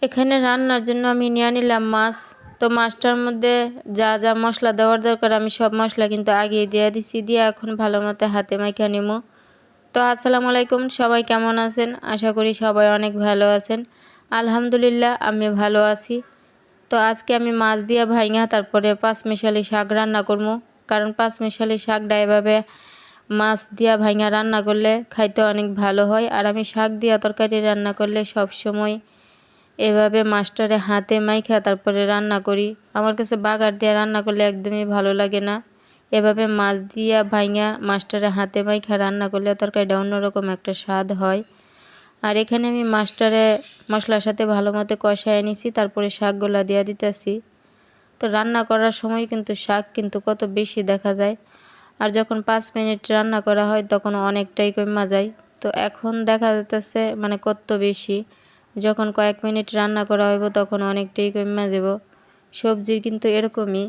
এখানে রান্নার জন্য আমি নিয়ে নিলাম মাছ। তো মাছটার মধ্যে যা যা মশলা দেওয়ার দরকার আমি সব মশলা কিন্তু আগেই দিয়ে দিছি, দিয়ে এখন ভালো মতো হাতে মাইখা নিমু। তো আসসালামু আলাইকুম, সবাই কেমন আছেন? আশা করি সবাই অনেক ভালো আছেন। আলহামদুলিল্লাহ আমি ভালো আছি। তো আজকে আমি মাছ দিয়ে ভাইঙা তারপরে পাঁচমিশালি শাক রান্না করবো। কারণ পাঁচমিশালি শাকটা এভাবে মাছ দিয়া ভাইঙা রান্না করলে খাইতে অনেক ভালো হয়। আর আমি শাক দিয়া তরকারি রান্না করলে সব সময় এভাবে মাছটারে হাতে মাইখা তারপরে রান্না করি। আমার কাছে বাগার দিয়ে রান্না করলে একদমই ভালো লাগে না। এভাবে মাছ দিয়া ভাইঙা মাছটারে হাতে মাইখা রান্না করলে তরকারিটা অন্যরকম একটা স্বাদ হয়। আর এখানে আমি মাছটারে মশলার সাথে ভালো মতো কষায় নিছি, তারপরে শাকগুলা দিয়া দিতেছি। তো রান্না করার সময় কিন্তু শাক কিন্তু কত বেশি দেখা যায়। আর যখন 5 মিনিট রান্না করা হয় তখন অনেকটাই কমা যায়। তো এখন দেখা যাইতেছে মানে কত বেশি, যখন কয়েক মিনিট রান্না করা হইব তখন অনেকটাই কমা যাব। সবজির কিন্তু এরকমই।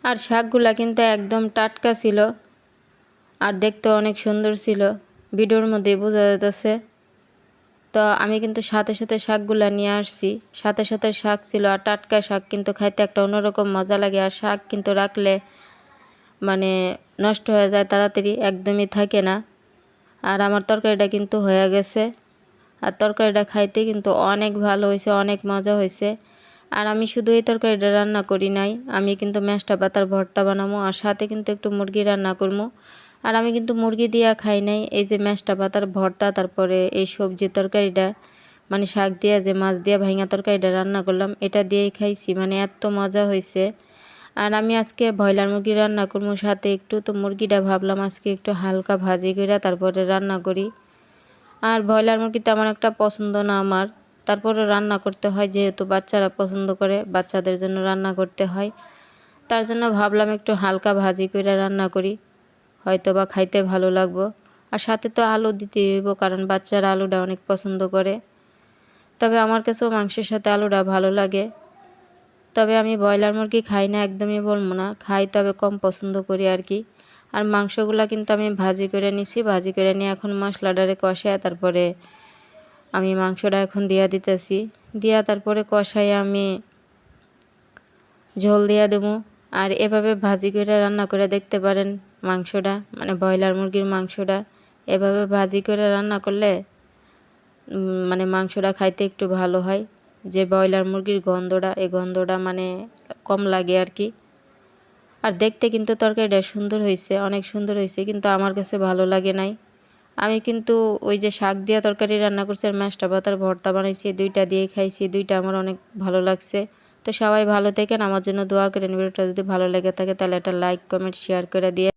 আর শাকগুলা কিন্তু একদম টাটকা ছিল আর দেখতে অনেক সুন্দর ছিল, ভিডিওর মধ্যে বোঝা যাইতেছে। তো আমি কিন্তু সাথে সাথে শাকগুলা নিয়ে আসছি, সাথে সাথে শাক ছিল। আর টাটকা শাক কিন্তু খাইতে একটা অন্যরকম মজা লাগে। আর শাক কিন্তু রাখলে মানে নষ্ট হয়ে যায় তাড়াতাড়ি, একদমই থাকে না। আর আমার তরকারিটা কিন্তু হয়ে গেছে। আর তরকারিটা খাইতে কিন্তু অনেক ভালো হয়েছে, অনেক মজা হয়েছে। আর আমি শুধু এই তরকারিটা রান্না করি নাই, আমি কিন্তু মেষ্টা পাতার ভর্তা বানাবো আর সাথে কিন্তু একটু মুরগি রান্না করবো। আর আমি কিন্তু মুরগি দিয়া খাই নাই, এই যে মেষ্টা পাতার ভর্তা তারপরে এই সবজি তরকারিটা মানে শাক দিয়া যে মাছ দিয়া ভাঙা তরকারিটা রান্না করলাম এটা দিয়েই খাইছি, মানে এত মজা হয়েছে। আর আমি আজকে ব্রয়লার মুরগি রান্না করবো সাথে একটু, তো মুরগিটা ভাবলাম আজকে একটু হালকা ভাজি করে তারপরে রান্না করি। আর ব্রয়লার মুরগি তেমন একটা পছন্দ না আমার, তারপরে রান্না করতে হয় যেহেতু বাচ্চারা পছন্দ করে, বাচ্চাদের জন্য রান্না করতে হয়। তার জন্য ভাবলাম একটু হালকা ভাজি করে রান্না করি, হয়তো বা খাইতে ভালো লাগবো। আর সাথে তো আলু দিতে হইব, কারণ বাচ্চারা আলুটা অনেক পছন্দ করে। তবে আমার কাছেও মাংসের সাথে আলুটা ভালো লাগে। তবে আমি ব্রয়লার মুরগি খাই না একদমই বলবো না, খাই তবে কম পছন্দ করি আর কি। আর মাংসগুলা কিন্তু আমি ভাজি করে নিছি, ভাজি করে নিয়ে এখন মশলাটারে কষায় তারপরে আমি মাংসটা এখন দিয়া দিতেছি। দিয়া তারপরে কষাই আমি ঝোল দিয়া দেবো। আর এভাবে ভাজি করে রান্না করে দেখতে পারেন মাংসটা, মানে ব্রয়লার মুরগির মাংসটা এভাবে ভাজি করে রান্না করলে মানে মাংসটা খাইতে একটু ভালো হয়। যে ব্রয়লার মুরগির গন্ধটা, এই গন্ধটা মানে কম লাগে আর কি। আর দেখতে কিন্তু তরকারিটা সুন্দর হয়েছে, অনেক সুন্দর হয়েছে, কিন্তু আমার কাছে ভালো লাগে নাই। আমি কিন্তু ওই যে শাক দিয়া তরকারি রান্না করছি আর মেষ্টা পাতার ভর্তা বানাইছি, দুইটা দিয়ে খাইছি, দুইটা আমার অনেক ভালো লাগছে। তো সবাই ভালো থাকেন, আমার জন্য দোয়া করেন। ভিডিওটা যদি ভালো লেগে থাকে তাহলে একটা লাইক কমেন্ট শেয়ার করে দিয়ে